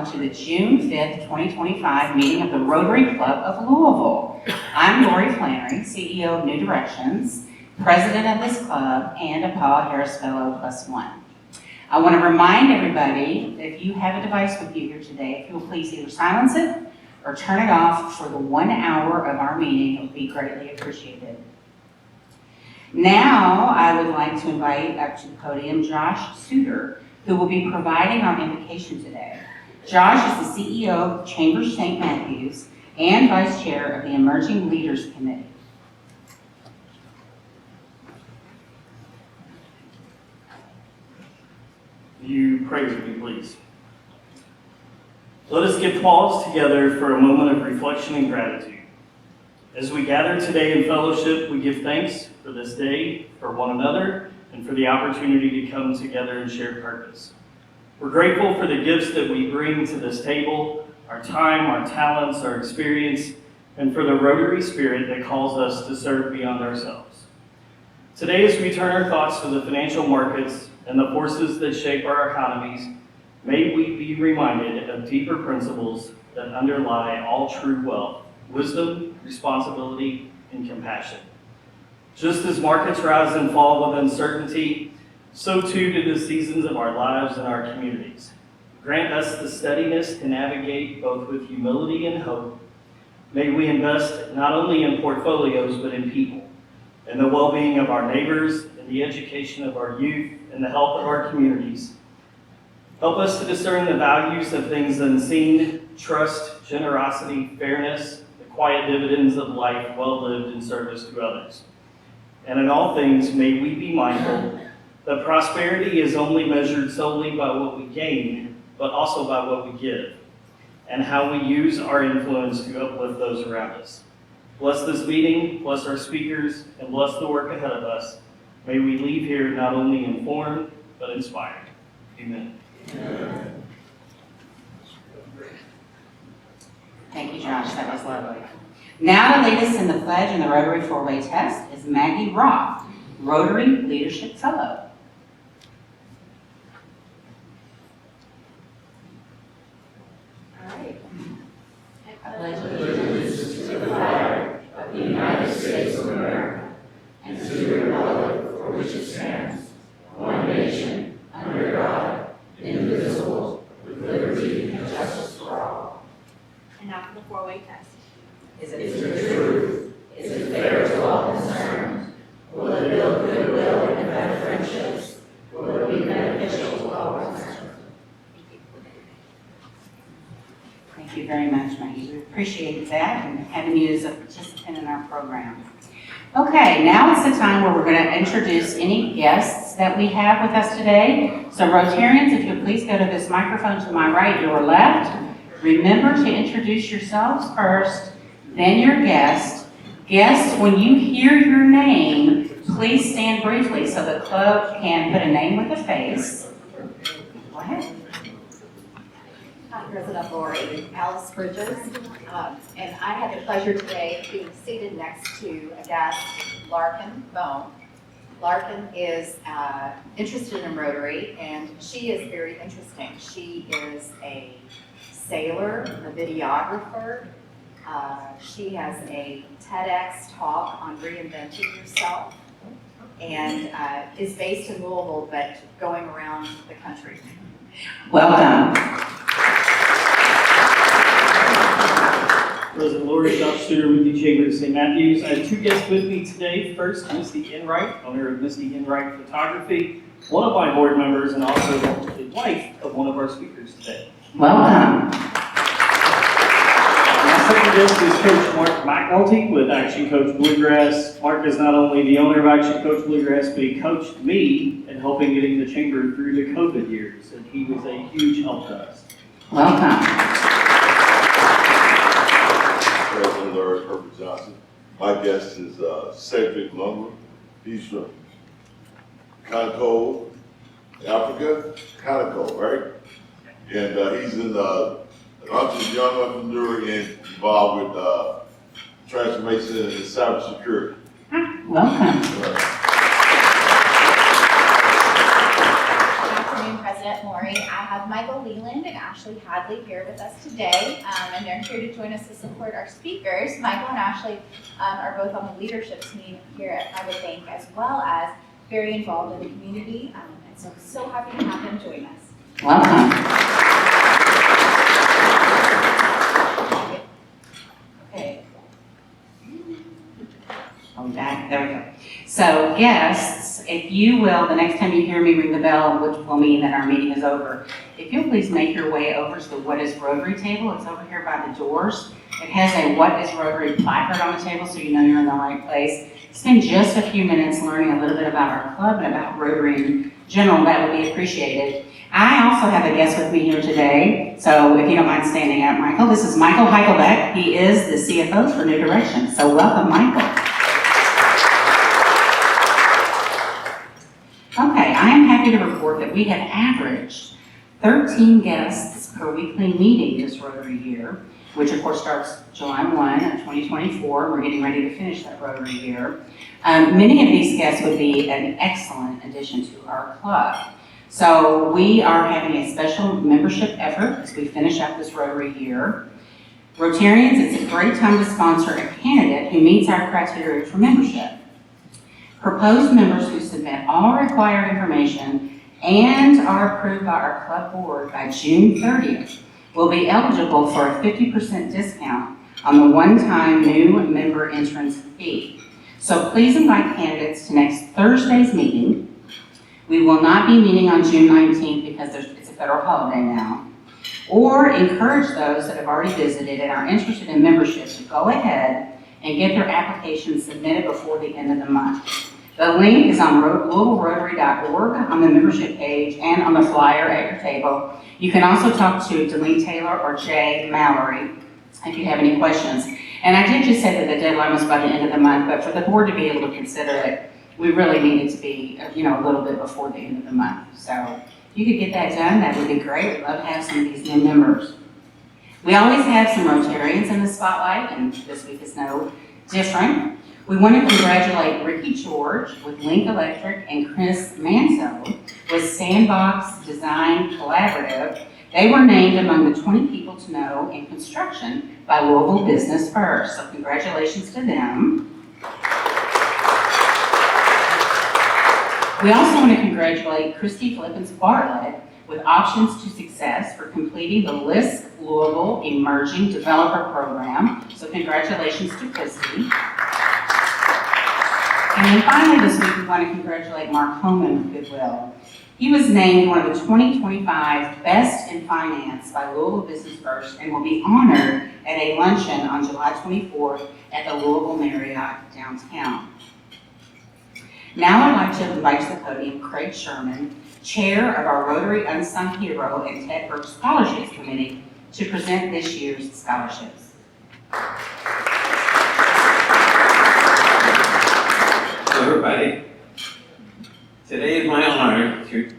welcome to the June 5th, 2025 meeting of the Rotary Club of Louisville. I'm Lori Flannery, CEO of New Directions, president of this club, and a Paul Harris Fellow +1. I want to remind everybody that if you have a device with you here today, if you will please either silence it or turn it off for the 1 hour of our meeting. It would be greatly appreciated. Now, I would like to invite up to the podium Josh Suter, who will be providing our invocation today. Josh is the CEO of Chambers St. Matthews and Vice Chair of the Emerging Leaders Committee. You pray with me, please. Let us give pause together for a moment of reflection and gratitude. As we gather today in fellowship, we give thanks for this day, for one another, and for the opportunity to come together and share purpose. We're grateful for the gifts that we bring to this table, our time, our talents, our experience, and for the Rotary spirit that calls us to serve beyond ourselves. Today, as we turn our thoughts to the financial markets and the forces that shape our economies, may we be reminded of deeper principles that underlie all true wealth: wisdom, responsibility, and compassion. Just as markets rise and fall with uncertainty, so too do the seasons of our lives and our communities. Grant us the steadiness to navigate both with humility and hope. May we invest not only in portfolios, but in people, in the well-being of our neighbors, in the education of our youth, in the health of our communities. Help us to discern the values of things unseen: trust, generosity, fairness, the quiet dividends of life well lived in service to others. And in all things, may we be mindful that prosperity is only measured solely by what we gain, but also by what we give, and how we use our influence to uplift those around us. Bless this meeting, bless our speakers, and bless the work ahead of us. May we leave here not only informed, but inspired. Amen. Amen. Thank you, Josh. That was lovely. Now to lead us in the pledge and the Rotary four-way test is Maggie Roth, Rotary Leadership Fellow. All right. I pledge allegiance to the flag of the United States of America and to the republic for which it stands, one nation, under God, indivisible, with liberty and justice for all. And now for the four-way test. Is it the truth? Is it fair to all concerned? Will it build goodwill and better friendships? Will it be beneficial to all concerned? Thank you very much, Maggie. We appreciate that and having you as a participant in our program. Okay, now it's the time where we're going to introduce any guests that we have with us today. So Rotarians, if you'll please go to this microphone to my right, your left. Remember to introduce yourselves first, then your guest. Guests, when you hear your name, please stand briefly so the club can put a name with a face. Go ahead. I'm President Lori, Alice Bridges, and I had the pleasure today of being seated next to a guest, Larkin Bone. Larkin is interested in Rotary, and she is very interesting. She is a sailor, a videographer. She has a TEDx talk on reinventing yourself, and is based in Louisville, but going around the country. Welcome. President Lori, Josh Suter with the Chambers St. Matthews. I have two guests with me today. First, Misty Enright, owner of Misty Enright Photography, one of my board members, and also the wife of one of our speakers today. Welcome. My second guest is Coach Mark McNulty with Action Coach Bluegrass. Mark is not only the owner of Action Coach Bluegrass, but he coached me in helping getting the Chamber through the COVID years, and he was a huge help to us. Welcome. President Larry Herbert Johnson. My guest is Cedric Lumber. He's from Congo, Africa. Congo, right? And he's in young entrepreneur and involved with transformation and cybersecurity. Welcome. Good afternoon, President Lori. I have Michael Leland and Ashley Hadley here with us today, and they're here to join us to support our speakers. Michael and Ashley are both on the leadership team here at Private Bank, as well as very involved in the community, and so happy to have them join us. Welcome. Okay. Are we back? There we go. So guests, if you will, the next time you hear me ring the bell, which will mean that our meeting is over, if you'll please make your way over to the What is Rotary table. It's over here by the doors. It has a What is Rotary placard on the table, so you know you're in the right place. Spend just a few minutes learning a little bit about our club and about Rotary in general. That would be appreciated. I also have a guest with me here today, so if you don't mind standing up, Michael. This is Michael Heichelbeck. He is the CFO for New Direction. So welcome, Michael. Okay, I am happy to report that we have averaged 13 guests per weekly meeting this Rotary year, which of course starts July 1 of 2024. We're getting ready to finish that Rotary year. Many of these guests would be an excellent addition to our club. So we are having a special membership effort as we finish up this Rotary year. Rotarians, it's a great time to sponsor a candidate who meets our criteria for membership. Proposed members who submit all required information and are approved by our club board by June 30th will be eligible for a 50% discount on the one-time new member entrance fee. So please invite candidates to next Thursday's meeting. We will not be meeting on June 19th because it's a federal holiday now. Or encourage those that have already visited and are interested in membership to go ahead and get their application submitted before the end of the month. The link is on louisvillerotary.org on the membership page and on the flyer at your table. You can also talk to Delene Taylor or Jay Mallory if you have any questions. And I did just say that the deadline was by the end of the month, but for the board to be able to consider it, we really need it to be, a little bit before the end of the month. So if you could get that done, that would be great. We'd love to have some of these new members. We always have some Rotarians in the spotlight, and this week is no different. We want to congratulate Ricky George with Link Electric and Chris Manso with Sandbox Design Collaborative. They were named among the 20 people to know in construction by Louisville Business First. So congratulations to them. We also want to congratulate Christy Flippins Bartlett with Options to Success for completing the LISC Louisville Emerging Developer Program. So congratulations to Christy. And then finally this week we want to congratulate Mark Homan with Goodwill. He was named one of the 2025 Best in Finance by Louisville Business First and will be honored at a luncheon on July 24th at the Louisville Marriott downtown. Now I'd like to invite to the podium Craig Sherman, Chair of our Rotary Unsung Hero and Ted Burke Scholarships Committee, to present this year's scholarships. Hello everybody. Today is my honor to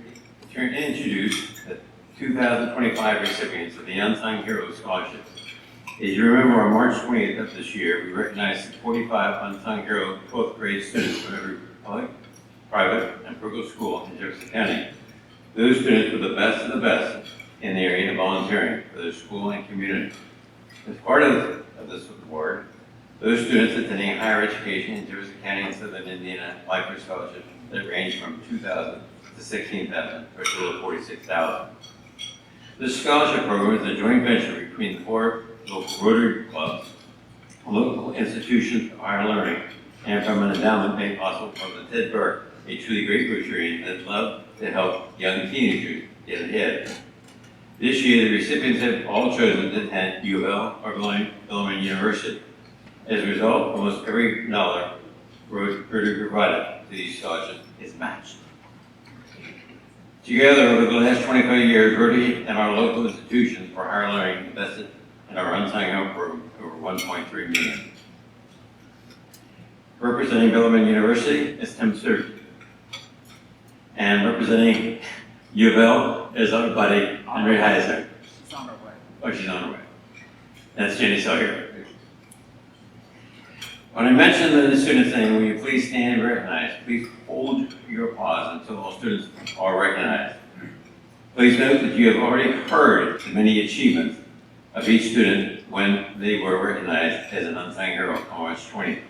introduce the 2025 recipients of the Unsung Heroes Scholarships. As you remember, on March 20th of this year, we recognized 45 Unsung Hero 12th grade students from every public, private, and parochial school in Jefferson County. Those students were the best of the best in the area of volunteering for their school and community. As part of this award, those students attending higher education in Jefferson County and Southern Indiana applied for scholarships that range from $2,000 to $16,000 for a total of $46,000. This scholarship program is a joint venture between the 4 local Rotary clubs, local institutions of higher learning, and from an endowment made possible from the Ted Burke, a truly great Rotarian that loved to help young teenagers get ahead. This year, the recipients have all chosen to attend U of L or Bellarmine University. As a result, almost every dollar Rotary provided to these scholarships is matched. Together, over the last 25 years, Rotary and our local institutions for higher learning invested in our Unsung Hero program over $1.3 million. Representing Bellarmine University is Tim Surgeon. And representing U of L is our buddy, Enright Heiser. She's on her way. Oh, she's on her way. That's Jenny Sawyer. When I mention the student's name, will you please stand and be recognized? Please hold your applause until all students are recognized. Please note that you have already heard the many achievements of each student when they were recognized as an unsung hero on March 20th.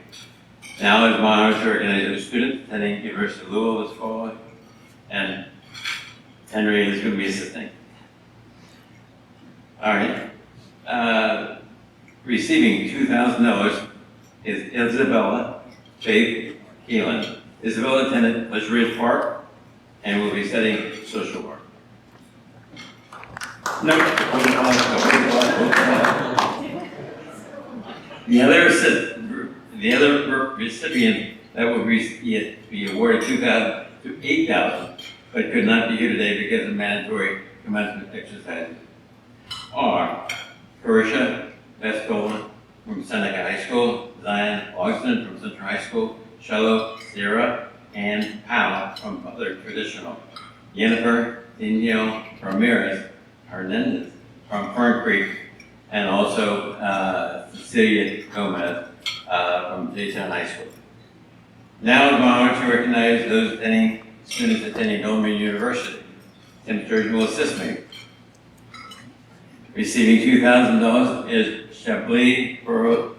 Now it is my honor to recognize those students attending University of Louisville this fall, and Henry is going to be assisting. All right. Receiving $2,000 is Isabella Faith Keelan. Isabella attended Bush Ridge Park and will be studying social work. No. The other recipient that will be awarded $2,000 to $8,000, but could not be here today because of mandatory commencement exercises are Carisha Vescola from Seneca High School, Zion Austin from Central High School, Shello Sierra, and Powell from Other Traditional, Jennifer Danielle Ramirez Hernandez from Fern Creek, and also Cecilia Gomez from J-Town High School. Now it's my honor to recognize those students attending Norman University. Tim Sturgeon will assist me. Receiving $2,000 is Chablis Burrow.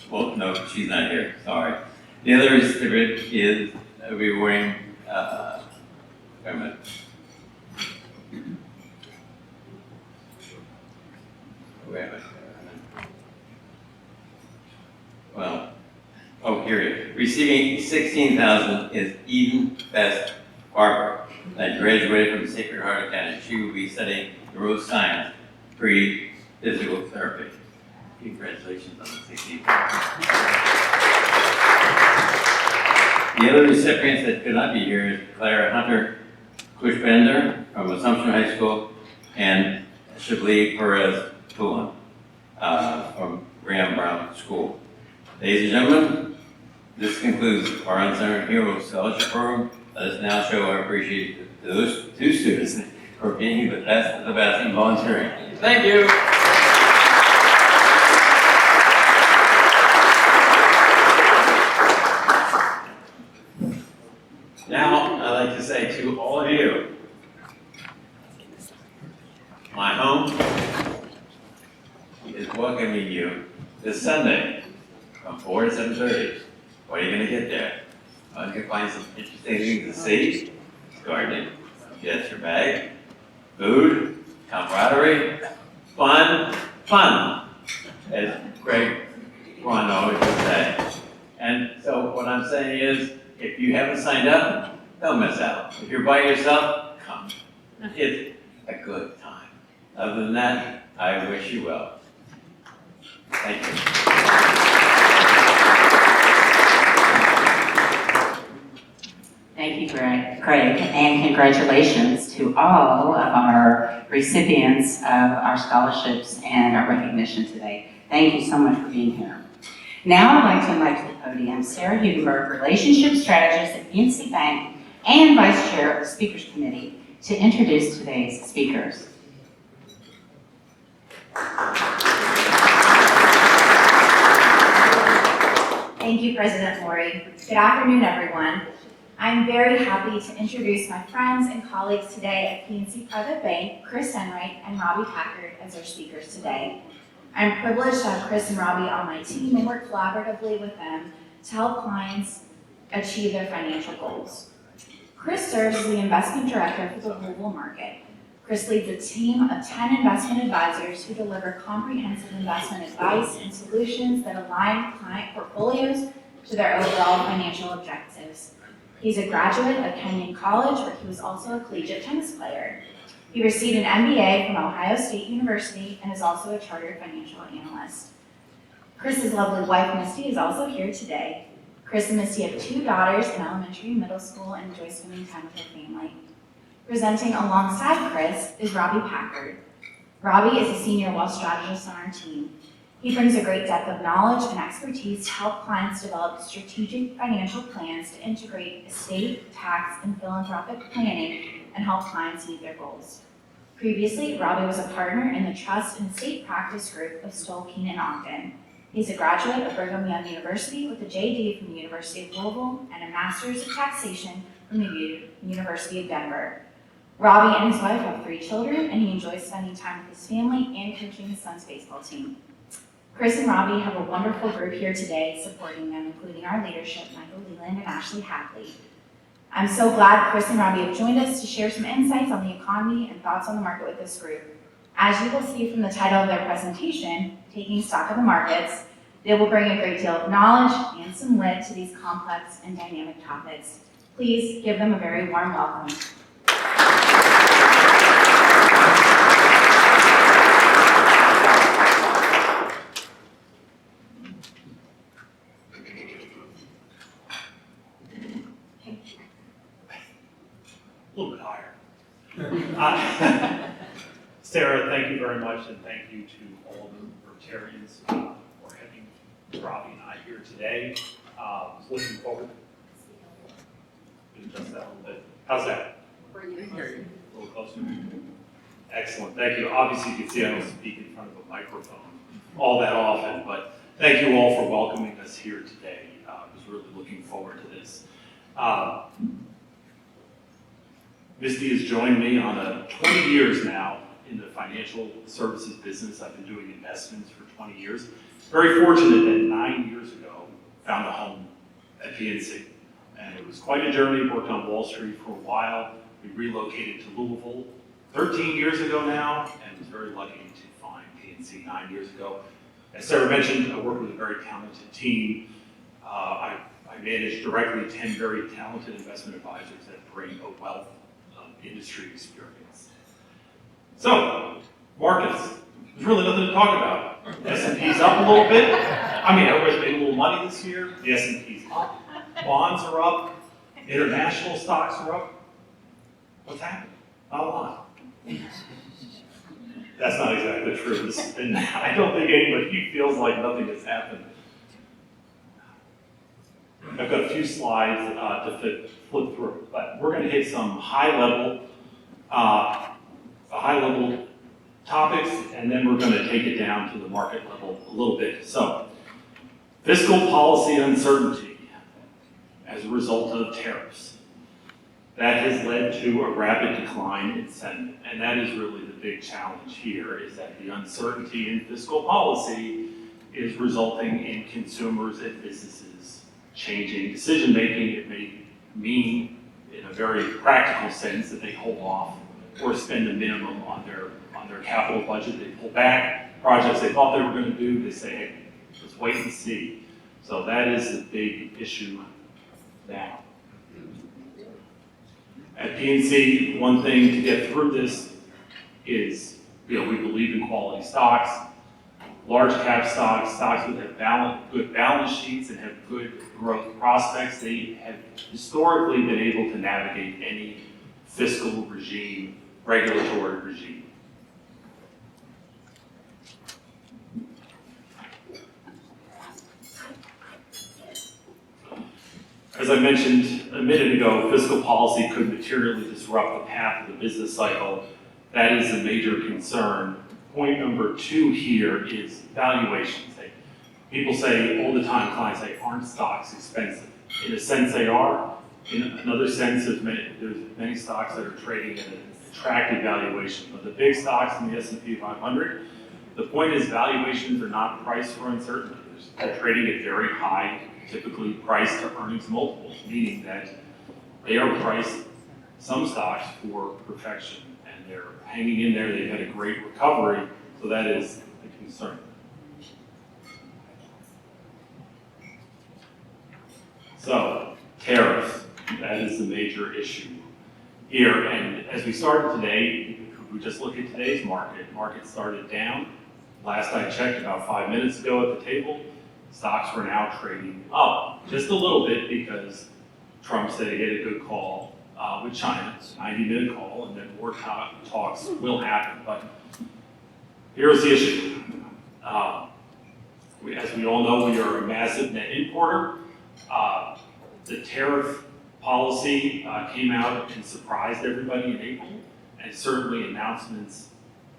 Well, no, she's not here, sorry. The other recipient is rewarding, wait a minute. Wait a minute. Well, oh, here it is. Receiving $16,000 is Eden Best Barber, that graduated from Sacred Heart Academy. She will be studying neuroscience, pre-physical therapy. Congratulations on the $16,000. The other recipients that could not be here is Clara Hunter Cushbender from Assumption High School and Chablis Perez Tulin from Graham Brown School. Ladies and gentlemen, this concludes our Unsung Hero Scholarship Program. Let us now show our appreciation to those two students for being the best of the best in volunteering. Thank you. Now, I'd like to say to all of you, my home is welcoming you this Sunday from 4 to 7:30. What are you going to get there? Well, you can find some interesting things to see, gardening, get your bag, food, camaraderie, fun, as Greg Ron always would say. And so what I'm saying is, if you haven't signed up, don't miss out. If you're by yourself, come. It's a good time. Other than that, I wish you well. Thank you. Thank you, Craig, and congratulations to all of our recipients of our scholarships and our recognition today. Thank you so much for being here. Now I'd like to invite to the podium Sarah Hugenberg, Relationship Strategist at PNC Bank and Vice Chair of the Speakers Committee, to introduce today's speakers. Thank you, President Lori. Good afternoon, everyone. I'm very happy to introduce my friends and colleagues today at PNC Private Bank, Chris Enright and Robby Packard, as our speakers today. I'm privileged to have Chris and Robby on my team and work collaboratively with them to help clients achieve their financial goals. Chris serves as the investment director for the Louisville market. Chris leads a team of 10 investment advisors who deliver comprehensive investment advice and solutions that align client portfolios to their overall financial objectives. He's a graduate of Kenyon College, where he was also a collegiate tennis player. He received an MBA from Ohio State University and is also a chartered financial analyst. Chris's lovely wife, Misty, is also here today. Chris and Misty have 2 daughters in elementary and middle school and enjoy spending time with their family. Presenting alongside Chris is Robby Packard. Robby is a senior wealth strategist on our team. He brings a great depth of knowledge and expertise to help clients develop strategic financial plans to integrate estate, tax, and philanthropic planning and help clients meet their goals. Previously, Robby was a partner in the Trust and Estate Practice Group of Stoll Keene and Ogden. He's a graduate of Brigham Young University with a JD from the University of Louisville and a Master's of Taxation from the University of Denver. Robby and his wife have 3 children, and he enjoys spending time with his family and coaching his son's baseball team. Chris and Robby have a wonderful group here today supporting them, including our leadership, Michael Leland and Ashley Hadley. I'm so glad Chris and Robby have joined us to share some insights on the economy and thoughts on the market with this group. As you will see from the title of their presentation, Taking Stock of the Markets, they will bring a great deal of knowledge and some wit to these complex and dynamic topics. Please give them a very warm welcome. A little bit higher. Sarah, thank you very much, and thank you to all the Rotarians for having Robby and I here today. Looking forward to just that a little bit. How's that? For you. A little closer. Excellent, thank you. Obviously, you can see I don't speak in front of a microphone all that often, but thank you all for welcoming us here today. I was really looking forward to this. Misty has joined me on 20 years now in the financial services business. I've been doing investments for 20 years. Very fortunate that 9 years ago, found a home at PNC. And it was quite a journey, worked on Wall Street for a while. We relocated to Louisville 13 years ago now, and was very lucky to find PNC 9 years ago. As Sarah mentioned, I work with a very talented team. I manage directly 10 very talented investment advisors that bring a wealth industry experience. So, markets. There's really nothing to talk about. S&P's up a little bit. I mean, everybody's made a little money this year. The S&P's up. Bonds are up. International stocks are up. What's happening? Not a lot. That's not exactly true. I don't think anybody feels like nothing has happened. I've got a few slides to flip through, but we're going to hit some high-level topics, and then we're going to take it down to the market level a little bit. So, fiscal policy uncertainty as a result of tariffs. That has led to a rapid decline in sentiment, and that is really the big challenge here, is that the uncertainty in fiscal policy is resulting in consumers and businesses changing decision-making. It may mean, in a very practical sense, that they hold off or spend a minimum on their capital budget. They pull back projects they thought they were going to do. They say, hey, let's wait and see. So that is the big issue now. At PNC, one thing to get through this is, we believe in quality stocks, large cap stocks, stocks that have good balance sheets and have good growth prospects. They have historically been able to navigate any fiscal regime, regulatory regime. As I mentioned a minute ago, fiscal policy could materially disrupt the path of the business cycle. That is a major concern. Point number 2 here is valuations. People say all the time, clients say, aren't stocks expensive? In a sense they are. In another sense, there's many stocks that are trading at an attractive valuation. But the big stocks in the S&P 500, the point is valuations are not priced for uncertainty. They're trading at very high, typically price to earnings multiples, meaning that they are priced, some stocks, for perfection. And they're hanging in there. They've had a great recovery, so that is a concern. So, tariffs, that is the major issue here. And as we started today, if we just look at today's market started down. Last I checked about 5 minutes ago at the table, stocks were now trading up just a little bit because Trump said he had a good call with China. It's a 90-minute call, and then more talks will happen. But here's the issue. As we all know, we are a massive net importer. The tariff policy came out and surprised everybody in April, and certainly announcements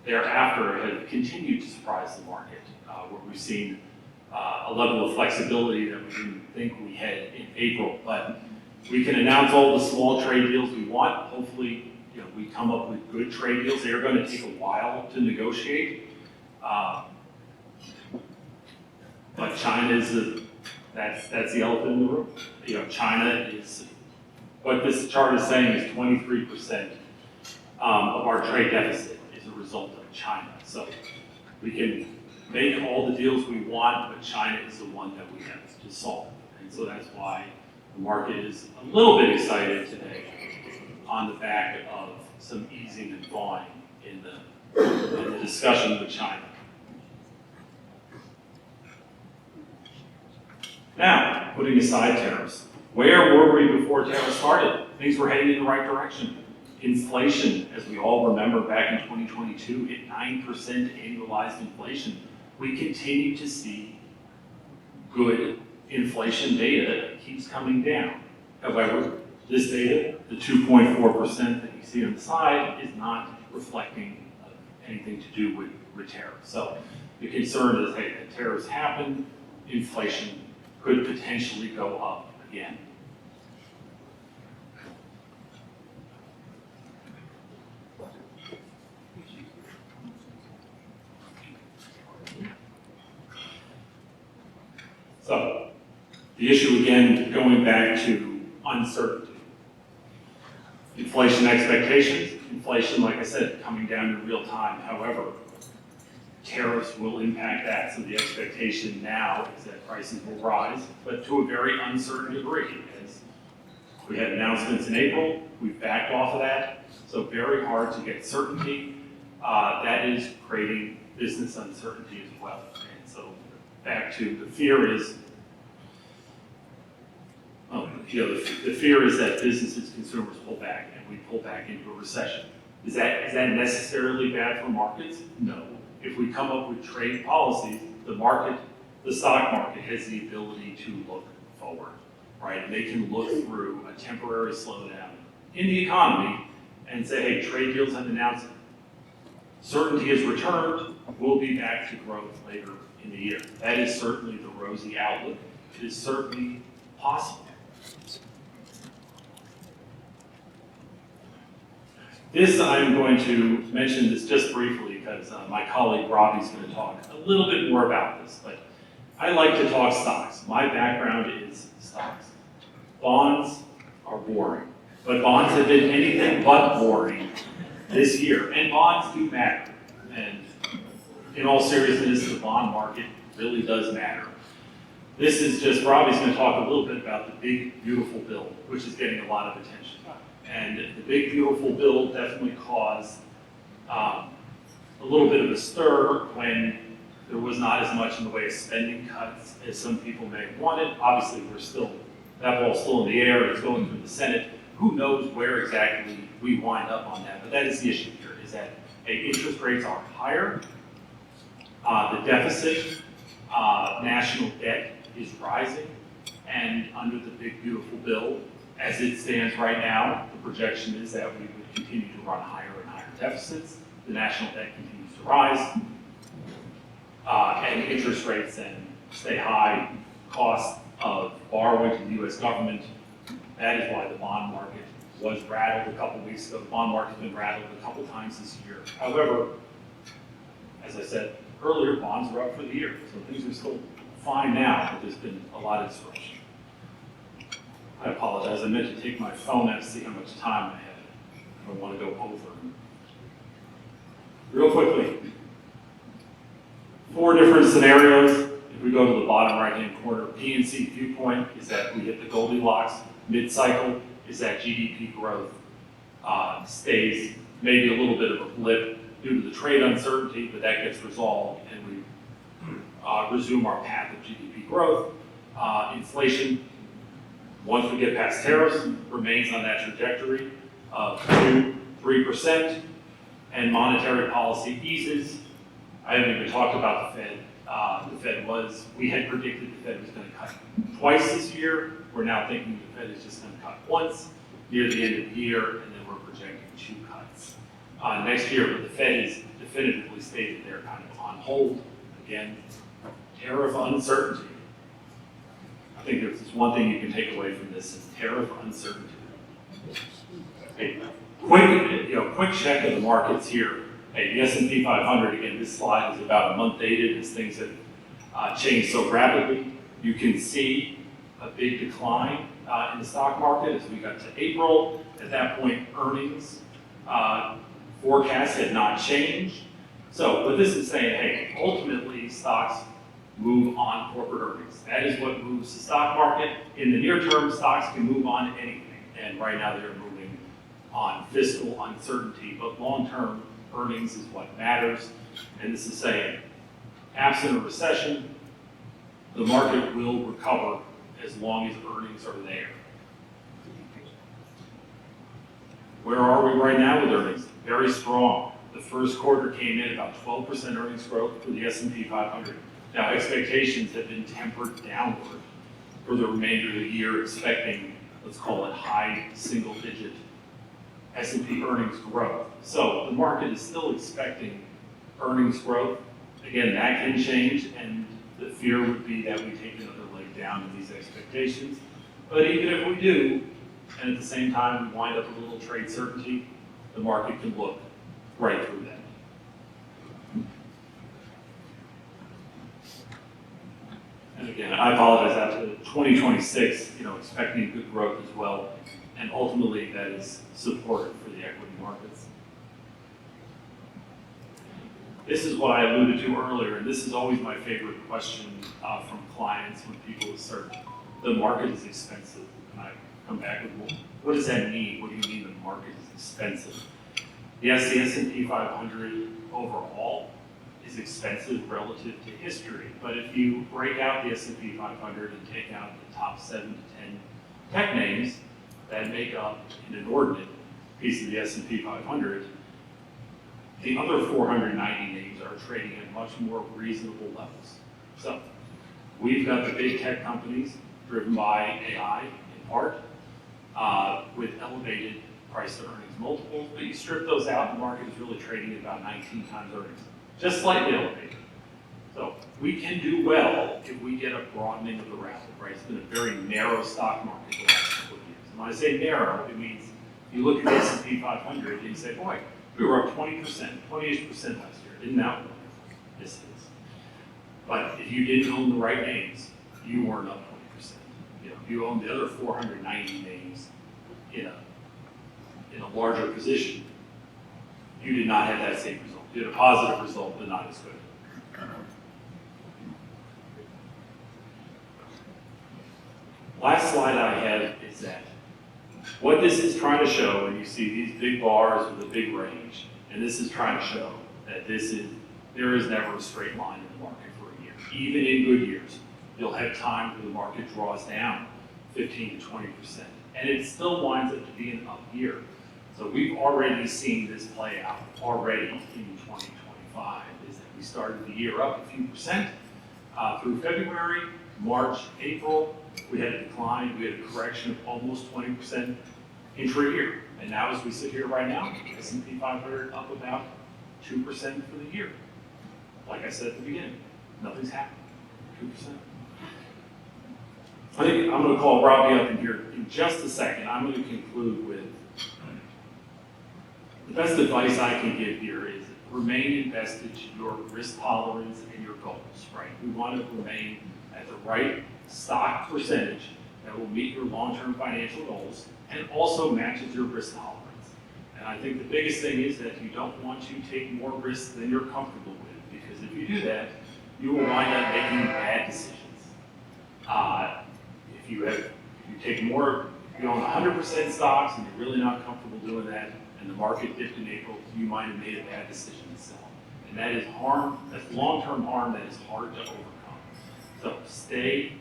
thereafter have continued to surprise the market, where we've seen a level of flexibility that we didn't think we had in April. But we can announce all the small trade deals we want. Hopefully we come up with good trade deals. They are going to take a while to negotiate. But China is that's the elephant in the room. China is, what this chart is saying is 23% of our trade deficit is a result of China. So we can make all the deals we want, but China is the one that we have to solve. And so that's why the market is a little bit excited today on the back of some easing and thawing in the discussion with China. Now, putting aside tariffs, where were we before tariffs started? Things were heading in the right direction. Inflation, as we all remember back in 2022, hit 9% annualized inflation. We continue to see good inflation data that keeps coming down. However, this data, the 2.4% that you see on the side, is not reflecting anything to do with tariffs. So the concern is, hey, the tariffs happen, inflation could potentially go up again. So, the issue again, going back to uncertainty. Inflation expectations, inflation, like I said, coming down in real time. However, tariffs will impact that. So the expectation now is that prices will rise, but to a very uncertain degree. As we had announcements in April, we backed off of that. So very hard to get certainty. That is creating business uncertainty as well. And so back to the fear is, the fear is that businesses, consumers pull back, and we pull back into a recession. Is that necessarily bad for markets? No. If we come up with trade policies, the stock market has the ability to look forward, right? They can look through a temporary slowdown in the economy and say, hey, trade deals have been announced. Certainty has returned. We'll be back to growth later in the year. That is certainly the rosy outlook. It is certainly possible. This, I'm going to mention this just briefly because my colleague Robby is going to talk a little bit more about this, but I like to talk stocks. My background is stocks. Bonds are boring, but bonds have been anything but boring this year, and bonds do matter. And in all seriousness, the bond market really does matter. This is just, Robby's going to talk a little bit about the big, beautiful bill, which is getting a lot of attention. And the big, beautiful bill definitely caused a little bit of a stir when there was not as much in the way of spending cuts as some people may have wanted. Obviously, that ball's still in the air, it's going through the Senate. Who knows where exactly we wind up on that, but that is the issue here, is that interest rates are higher, the deficit, national debt is rising, and under the big, beautiful bill, as it stands right now, the projection is that we would continue to run higher and higher deficits. The national debt continues to rise, and interest rates then stay high. Cost of borrowing to the U.S. government, that is why the bond market was rattled a couple weeks ago. The bond market's been rattled a couple times this year. However, as I said earlier, bonds are up for the year, so things are still fine now, but there's been a lot of disruption. I apologize, I meant to take my phone out to see how much time I had. I don't want to go over. Real quickly, 4 different scenarios. If we go to the bottom right-hand corner, PNC viewpoint is that we hit the Goldilocks. Mid-cycle is that GDP growth stays maybe a little bit of a blip due to the trade uncertainty, but that gets resolved and we resume our path of GDP growth. Inflation, once we get past tariffs, remains on that trajectory of 2-3%, and monetary policy eases. I haven't even talked about the Fed. We had predicted the Fed was going to cut twice this year. We're now thinking the Fed is just going to cut once near the end of the year, and then we're projecting 2 cuts next year. But the Fed is definitively stated they're kind of on hold. Again, tariff uncertainty. I think there's just one thing you can take away from this is tariff uncertainty. Hey, quick check of the markets here. Hey, the S&P 500, again, this slide is about a month dated as things have changed so rapidly. You can see a big decline in the stock market as we got to April. At that point, earnings forecasts had not changed. So what this is saying, hey, ultimately stocks move on corporate earnings. That is what moves the stock market. In the near term, stocks can move on anything. And right now they're moving on fiscal uncertainty, but long term earnings is what matters. And this is saying, absent a recession, the market will recover as long as earnings are there. Where are we right now with earnings? Very strong. The first quarter came in about 12% earnings growth for the S&P 500. Now, expectations have been tempered downward for the remainder of the year, expecting, let's call it high single-digit S&P earnings growth. So the market is still expecting earnings growth. Again, that can change, and the fear would be that we take another leg down in these expectations. But even if we do, and at the same time we wind up a little trade certainty, the market can look right through that. And again, I apologize, after 2026, expecting good growth as well, and ultimately that is supportive for the equity markets. This is what I alluded to earlier, and this is always my favorite question from clients when people assert the market is expensive. And I come back with, well, what does that mean? What do you mean the market is expensive? Yes, the S&P 500 overall is expensive relative to history, but if you break out the S&P 500 and take out the top 7 to 10 tech names that make up an inordinate piece of the S&P 500, the other 490 names are trading at much more reasonable levels. So we've got the big tech companies driven by AI in part, with elevated price to earnings multiples, but you strip those out, the market is really trading at about 19 times earnings, just slightly elevated. So we can do well if we get a broadening of the rally, right? It's been a very narrow stock market the last couple of years. And when I say narrow, it means you look at the S&P 500 and you say, boy, we were up 20%, 28% last year. Isn't that wonderful? Yes, it is. But if you didn't own the right names, you weren't up 20%. If you owned the other 490 names in a larger position, you did not have that same result. You had a positive result, but not as good. Last slide I have is that what this is trying to show, and you see these big bars with a big range, and this is trying to show that there is never a straight line in the market for a year. Even in good years, you'll have times where the market draws down 15 to 20%, and it still winds up to be an up year. So we've already seen this play out already in 2025, is that we started the year up a few percent through February, March, April. We had a decline, we had a correction of almost 20% intra-year. And now as we sit here right now, S&P 500 up about 2% for the year. Like I said at the beginning, nothing's happened, 2%. I think I'm going to call Robby up in here in just a second. I'm going to conclude with the best advice I can give here is remain invested to your risk tolerance and your goals, right? We want to remain at the right stock percentage that will meet your long-term financial goals and also matches your risk tolerance. And I think the biggest thing is that you don't want to take more risks than you're comfortable with, because if you do that, you will wind up making bad decisions. If you take more, you own 100% stocks and you're really not comfortable doing that, and the market dipped in April, you might have made a bad decision to sell. And that is harm, that's long-term harm that is hard to overcome. So stay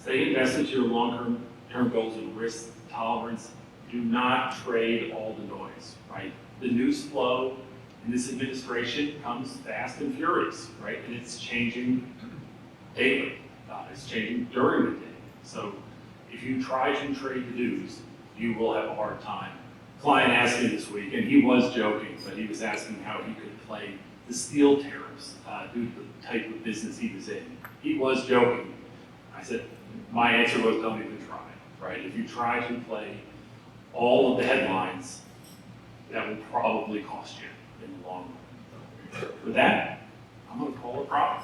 invested to your long-term goals and risk tolerance. Do not trade all the noise, right? The news flow in this administration comes fast and furious, right? And it's changing daily. It's changing during the day. So if you try to trade the news, you will have a hard time. A client asked me this week, and he was joking, but he was asking how he could play the steel tariffs due to the type of business he was in. He was joking. I said, my answer was, don't even try, right? If you try to play all of the headlines, that will probably cost you in the long run. With that, I'm going to call it Robby.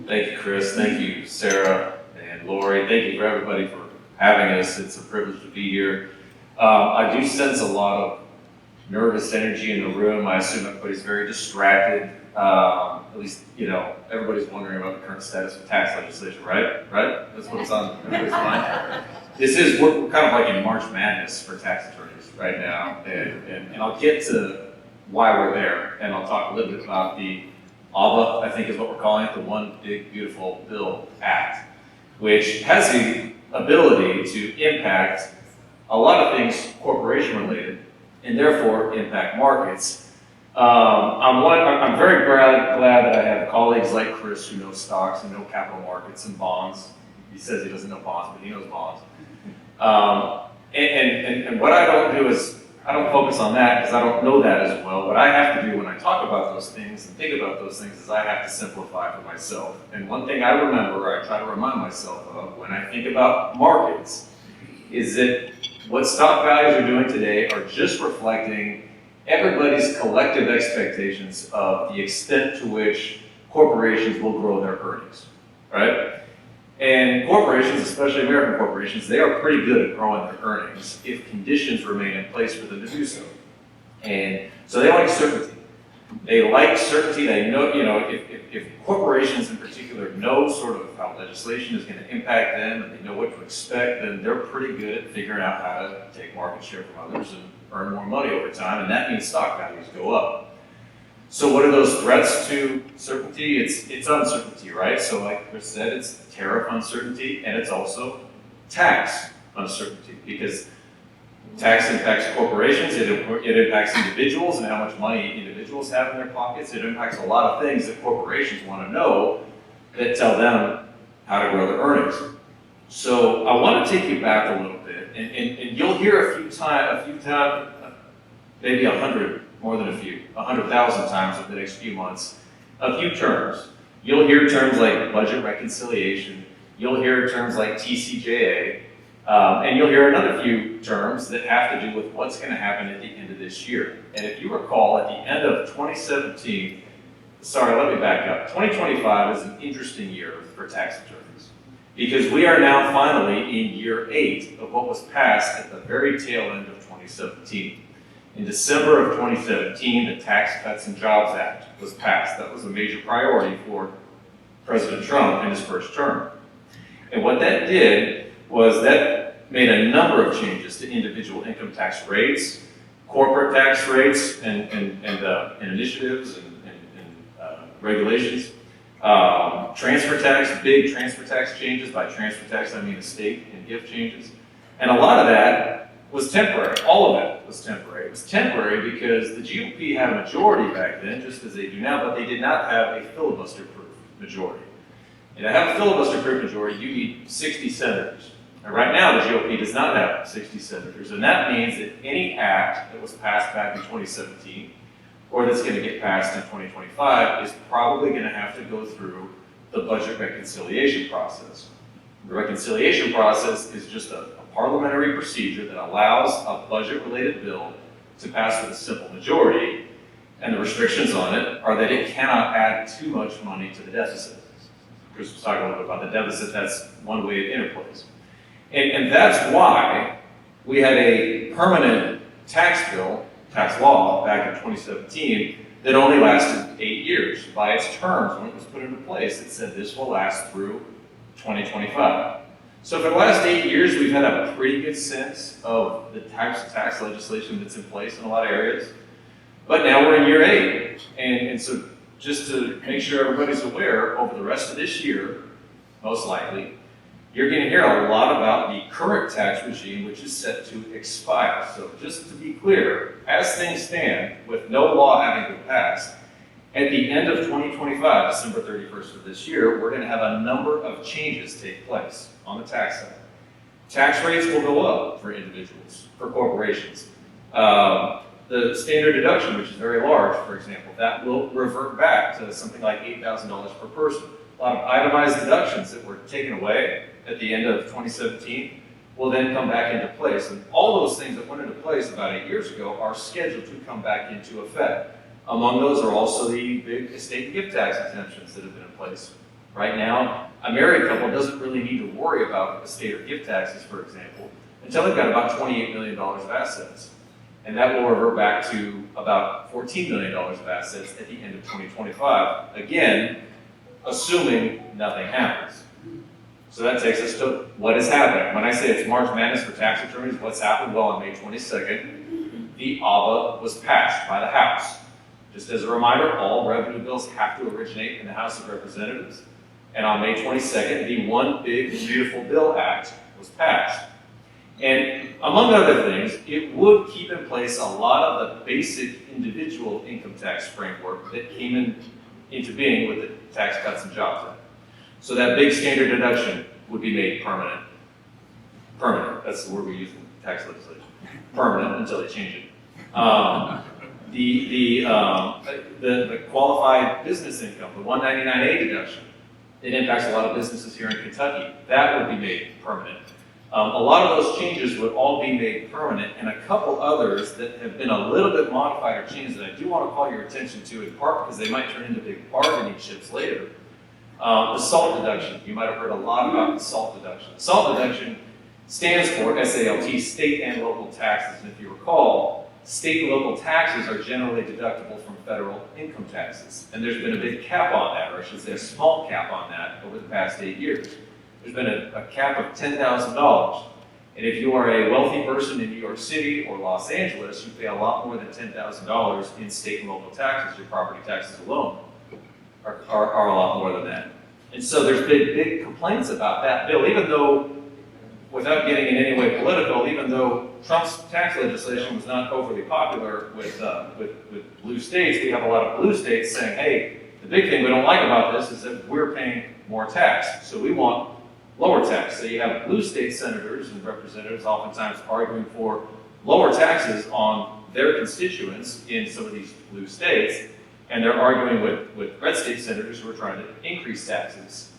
Thank you, Chris. Thank you, Sarah and Lori. Thank you for everybody for having us. It's a privilege to be here. I do sense a lot of nervous energy in the room. I assume everybody's very distracted. At least, everybody's wondering about the current status of tax legislation, right? Right? That's what's on everybody's mind. We're kind of like in March Madness for tax attorneys right now. And I'll get to why we're there, and I'll talk a little bit about the ABBA, I think is what we're calling it, the One Big Beautiful Bill Act, which has the ability to impact a lot of things corporation related, and therefore impact markets. I'm very glad that I have colleagues like Chris who know stocks and know capital markets and bonds. He says he doesn't know bonds, but he knows bonds. And what I don't do is, I don't focus on that because I don't know that as well. What I have to do when I talk about those things and think about those things is I have to simplify for myself. And one thing I remember, I try to remind myself of when I think about markets, is that what stock values are doing today are just reflecting everybody's collective expectations of the extent to which corporations will grow their earnings, right? And corporations, especially American corporations, they are pretty good at growing their earnings if conditions remain in place for them to do so. And so they like certainty. They like certainty. They know, if corporations in particular know sort of how legislation is going to impact them and they know what to expect, then they're pretty good at figuring out how to take market share from others and earn more money over time, and that means stock values go up. So what are those threats to certainty? It's uncertainty, right? So like Chris said, it's tariff uncertainty, and it's also tax uncertainty, because tax impacts corporations, it impacts individuals and how much money individuals have in their pockets. It impacts a lot of things that corporations want to know that tell them how to grow their earnings. So I want to take you back a little bit, and you'll hear a few times, maybe 100, more than a few, 100,000 times over the next few months, a few terms. You'll hear terms like budget reconciliation, you'll hear terms like TCJA, and you'll hear another few terms that have to do with what's going to happen at the end of this year. And if you recall, at the end of 2017, let me back up. 2025 is an interesting year for tax attorneys, because we are now finally in year 8 of what was passed at the very tail end of 2017. In December of 2017, the Tax Cuts and Jobs Act was passed. That was a major priority for President Trump in his first term. And what that did was that made a number of changes to individual income tax rates, corporate tax rates, and initiatives and regulations. Transfer tax, big transfer tax changes. By transfer tax, I mean estate and gift changes. And a lot of that was temporary. All of it was temporary. It was temporary because the GOP had a majority back then, just as they do now, but they did not have a filibuster-proof majority. And to have a filibuster-proof majority, you need 60 senators. And right now, the GOP does not have 60 senators, and that means that any act that was passed back in 2017, or that's going to get passed in 2025, is probably going to have to go through the budget reconciliation process. The reconciliation process is just a parliamentary procedure that allows a budget-related bill to pass with a simple majority, and the restrictions on it are that it cannot add too much money to the deficit. Chris was talking a little bit about the deficit. That's one way it interplays. And that's why we had a permanent tax bill, tax law, back in 2017 that only lasted 8 years. By its terms, when it was put into place, it said this will last through 2025. So for the last 8 years, we've had a pretty good sense of the types of tax legislation that's in place in a lot of areas. But now we're in year 8. And so just to make sure everybody's aware, over the rest of this year, most likely, you're going to hear a lot about the current tax regime, which is set to expire. So just to be clear, as things stand, with no law having been passed, at the end of 2025, December 31st of this year, we're going to have a number of changes take place on the tax side. Tax rates will go up for individuals, for corporations. The standard deduction, which is very large, for example, that will revert back to something like $8,000 per person. a lot of itemized deductions that were taken away at the end of 2017 will then come back into place. And all those things that went into place about 8 years ago are scheduled to come back into effect. Among those are also the big estate and gift tax exemptions that have been in place. Right now, a married couple doesn't really need to worry about estate or gift taxes, for example, until they've got about $28 million of assets. And that will revert back to about $14 million of assets at the end of 2025. Again, assuming nothing happens. So that takes us to what is happening. When I say it's March Madness for tax attorneys, what's happened? Well, on May 22nd, the ABA was passed by the House. Just as a reminder, all revenue bills have to originate in the House of Representatives. And on May 22nd, the One Big Beautiful Bill Act was passed. And among other things, it would keep in place a lot of the basic individual income tax framework that came into being with the Tax Cuts and Jobs Act. So that big standard deduction would be made permanent. Permanent, that's the word we use in tax legislation. Permanent until they change it. The qualified business income, the 199A deduction, it impacts a lot of businesses here in Kentucky. That would be made permanent. A lot of those changes would all be made permanent, and a couple others that have been a little bit modified or changed that I do want to call your attention to, in part because they might turn into big bargaining chips later. The SALT deduction. You might have heard a lot about the SALT deduction. The SALT deduction stands for SALT, state and local taxes. And if you recall, state and local taxes are generally deductible from federal income taxes. And there's been a big cap on that, or I should say a small cap on that over the past 8 years. There's been a cap of $10,000. And if you are a wealthy person in New York City or Los Angeles, you pay a lot more than $10,000 in state and local taxes. Your property taxes alone are a lot more than that. And so there's been big complaints about that bill, even though, without getting in any way political, even though Trump's tax legislation was not overly popular with blue states, we have a lot of blue states saying, hey, the big thing we don't like about this is that we're paying more tax. So we want lower tax. So you have blue state senators and representatives oftentimes arguing for lower taxes on their constituents in some of these blue states, and they're arguing with red state senators who are trying to increase taxes,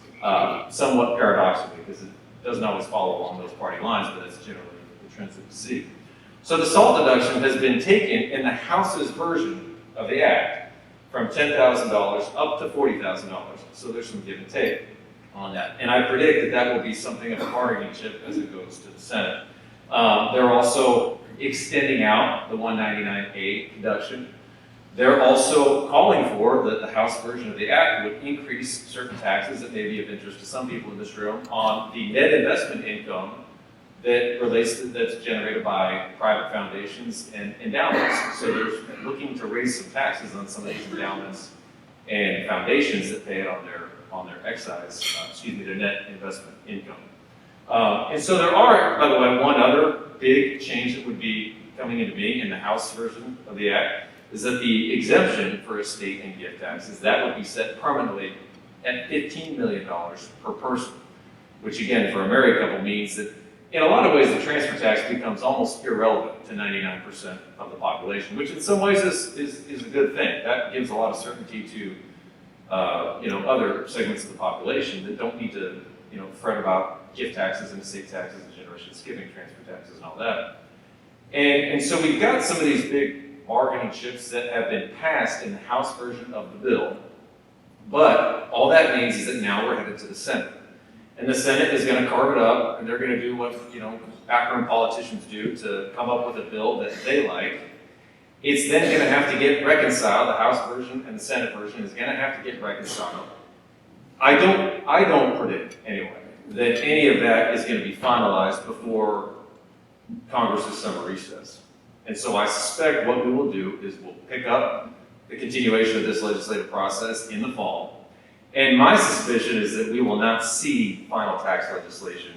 somewhat paradoxically, because it doesn't always follow along those party lines, but that's generally the trends that we see. So the SALT deduction has been taken in the House's version of the Act from $10,000 up to $40,000. So there's some give and take on that. And I predict that will be something of a bargaining chip as it goes to the Senate. They're also extending out the 199A deduction. They're also calling for that the House version of the Act would increase certain taxes that may be of interest to some people in this room on the net investment income that's generated by private foundations and endowments. So they're looking to raise some taxes on some of these endowments and foundations that pay it on their excise, their net investment income. And so there are, by the way, one other big change that would be coming into being in the House version of the Act is that the exemption for estate and gift taxes, that would be set permanently at $15 million per person, which again, for a married couple means that in a lot of ways the transfer tax becomes almost irrelevant to 99% of the population, which in some ways is a good thing. That gives a lot of certainty to other segments of the population that don't need to fret about gift taxes and estate taxes and generations giving transfer taxes and all that. And so we've got some of these big bargaining chips that have been passed in the House version of the bill. But all that means is that now we're headed to the Senate. And the Senate is going to carve it up, and they're going to do what backroom politicians do to come up with a bill that they like. It's then going to have to get reconciled. The House version and the Senate version is going to have to get reconciled. I don't predict, anyway, that any of that is going to be finalized before Congress's summer recess. And so I suspect what we will do is we'll pick up the continuation of this legislative process in the fall. And my suspicion is that we will not see final tax legislation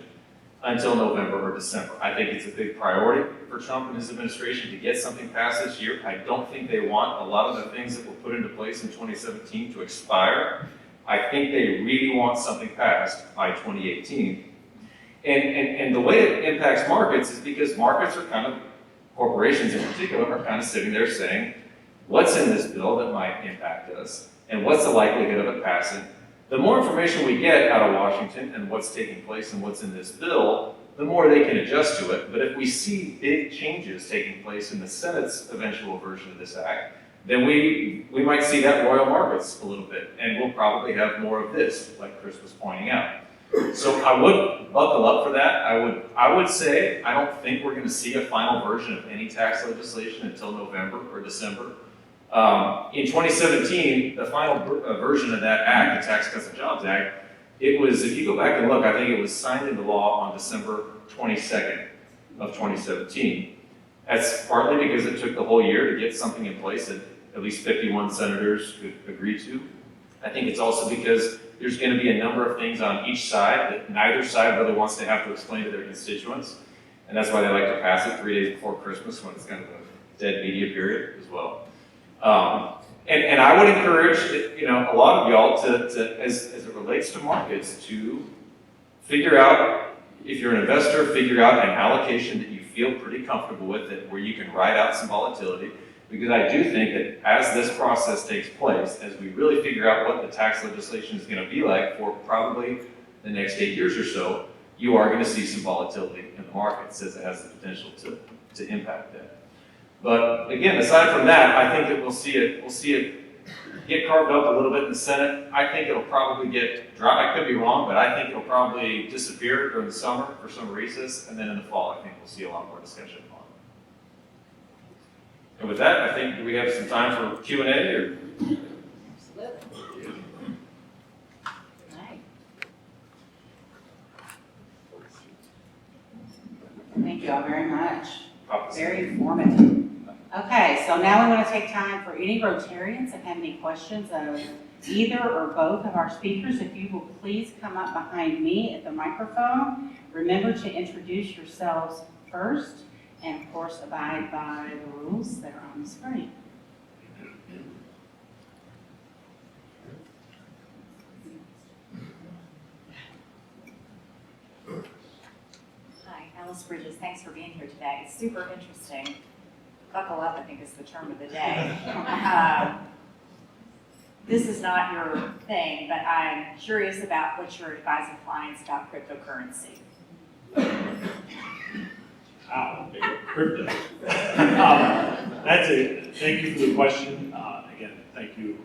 until November or December. I think it's a big priority for Trump and his administration to get something passed this year. I don't think they want a lot of the things that were put into place in 2017 to expire. I think they really want something passed by 2018. And the way it impacts markets is because markets are kind of, corporations in particular, are kind of sitting there saying, what's in this bill that might impact us? And what's the likelihood of it passing The more information we get out of Washington and what's taking place and what's in this bill, the more they can adjust to it. But if we see big changes taking place in the Senate's eventual version of this act, then we might see that roil markets a little bit, and we'll probably have more of this, like Chris was pointing out. So I would buckle up for that. I would say I don't think we're going to see a final version of any tax legislation until November or December. In 2017, the final version of that act, the Tax Cuts and Jobs Act, it was, if you go back and look, I think it was signed into law on December 22nd of 2017. That's partly because it took the whole year to get something in place that at least 51 senators could agree to. I think it's also because there's going to be a number of things on each side that neither side really wants to have to explain to their constituents. And that's why they like to pass it 3 days before Christmas when it's kind of a dead media period as well. And I would encourage, a lot of y'all to as it relates to markets, to figure out, if you're an investor, figure out an allocation that you feel pretty comfortable with, where you can ride out some volatility. Because I do think that as this process takes place, as we really figure out what the tax legislation is going to be like for probably the next 8 years or so, you are going to see some volatility in the markets as it has the potential to impact that. But again, aside from that, I think that we'll see it get carved up a little bit in the Senate. I think it'll probably get dry. I could be wrong, but I think it'll probably disappear during the summer for some recess, and then in the fall, I think we'll see a lot more discussion on it. And with that, I think we have some time for Q&A. Or Absolutely. Right. Thank you all very much. Very informative. Okay, so now we want to take time for any Rotarians that have any questions of either or both of our speakers. If you will please come up behind me at the microphone. Remember to introduce yourselves first, and of course abide by the rules that are on the screen. Hi, Alice Bridges. Thanks for being here today. It's super interesting. Buckle up, I think, is the term of the day. This is not your thing, but I'm curious about what you're advising clients about cryptocurrency. Crypto. Thank you for the question. Again, thank you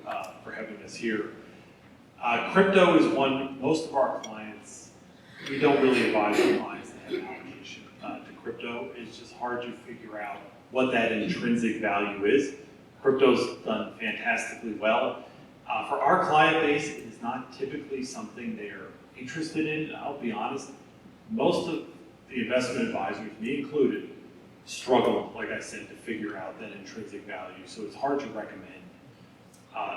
for having us here. Crypto is one, most of our clients, we don't really advise our clients to have an allocation to crypto. It's just hard to figure out what that intrinsic value is. Crypto's done fantastically well. For our client base, it is not typically something they're interested in. I'll be honest, most of the investment advisors, me included, struggle, like I said, to figure out that intrinsic value. So it's hard to recommend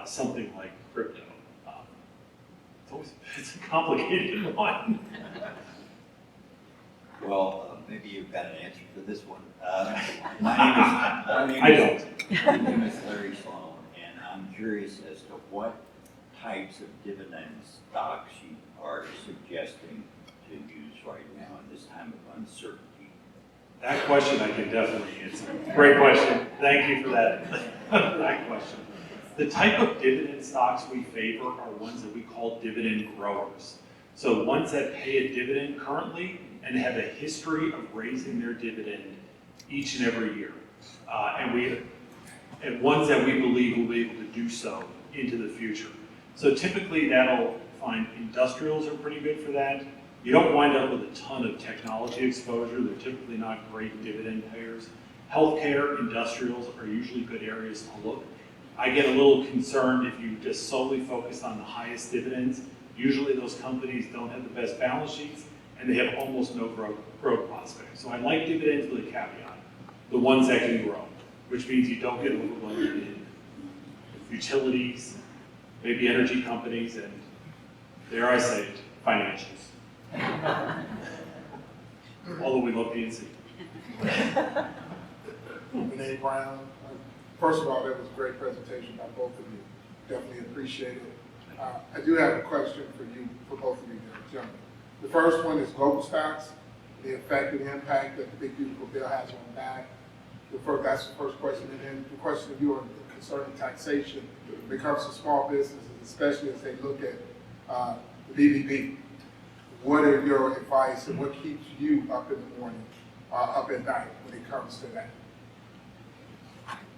something like crypto. It's a complicated one. Well, maybe you've got an answer for this one. I My name is Larry Sloan, and I'm curious as to what types of dividend stocks you are suggesting to use right now in this time of uncertainty. That question I can definitely answer. Great question. Thank you for that, that question. The type of dividend stocks we favor are ones that we call dividend growers. So ones that pay a dividend currently and have a history of raising their dividend each and every year. And ones that we believe will be able to do so into the future. So typically that'll find industrials are pretty good for that. You don't wind up with a ton of technology exposure. They're typically not great dividend payers. Healthcare, industrials are usually good areas to look. I get a little concerned if you just solely focus on the highest dividends. Usually those companies don't have the best balance sheets and they have almost no growth prospects. So I like dividends with a caveat, the ones that can grow, which means you don't get overloaded in utilities, maybe energy companies, and dare I say it, financials. Although we love PNC. Renee Brown. First of all, that was a great presentation by both of you. Definitely appreciate it. I do have a question for both of you gentlemen. The first one is global stocks, the effect and the impact that the big beautiful bill has on that. That's the first question. And then the question of you concerning taxation when it comes to small businesses, especially as they look at the BBB. What are your advice and what keeps you up in the morning, up at night when it comes to that?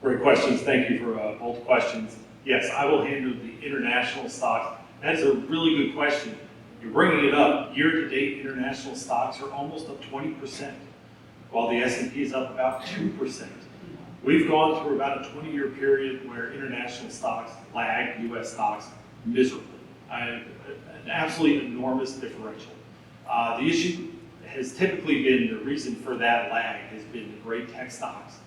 Great questions. Thank you for both questions. Yes, I will handle the international stocks. That's a really good question. You're bringing it up. Year-to-date international stocks are almost up 20%, while the S&P is up about 2%. We've gone through about a 20-year period where international stocks lag U.S. stocks miserably. An absolutely enormous differential. The issue has typically been, the reason for that lag has been the great tech stocks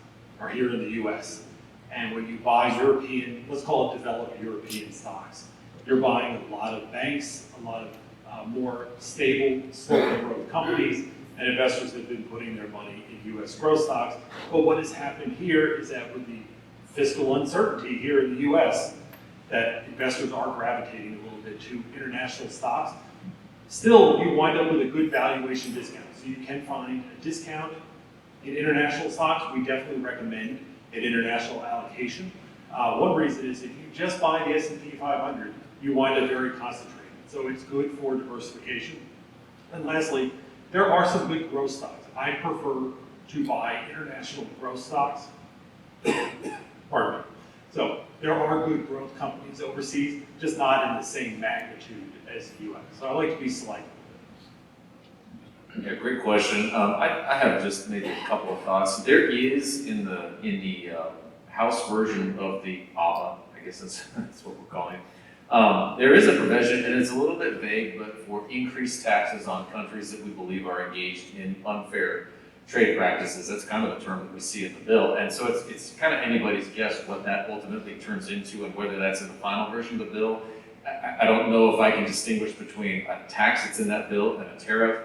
are here in the U.S. And when you buy European, let's call it developed European stocks, you're buying a lot of banks, a lot of more stable, slower growth companies, and investors have been putting their money in U.S. growth stocks. But what has happened here is that with the fiscal uncertainty here in the U.S., that investors are gravitating a little bit to international stocks. Still, you wind up with a good valuation discount. So you can find a discount in international stocks. We definitely recommend an international allocation. One reason is if you just buy the S&P 500, you wind up very concentrated. So it's good for diversification. And lastly, there are some good growth stocks. I prefer to buy international growth stocks. Pardon me. So there are good growth companies overseas, just not in the same magnitude as the U.S. So I like to be selective. Yeah, great question. I have just maybe a couple of thoughts. There is in the House version of the ABA, I guess that's what we're calling it. There is a provision, and it's a little bit vague, but for increased taxes on countries that we believe are engaged in unfair trade practices. That's kind of the term that we see in the bill. And so it's kind of anybody's guess what that ultimately turns into and whether that's in the final version of the bill. I don't know if I can distinguish between a tax that's in that bill and a tariff.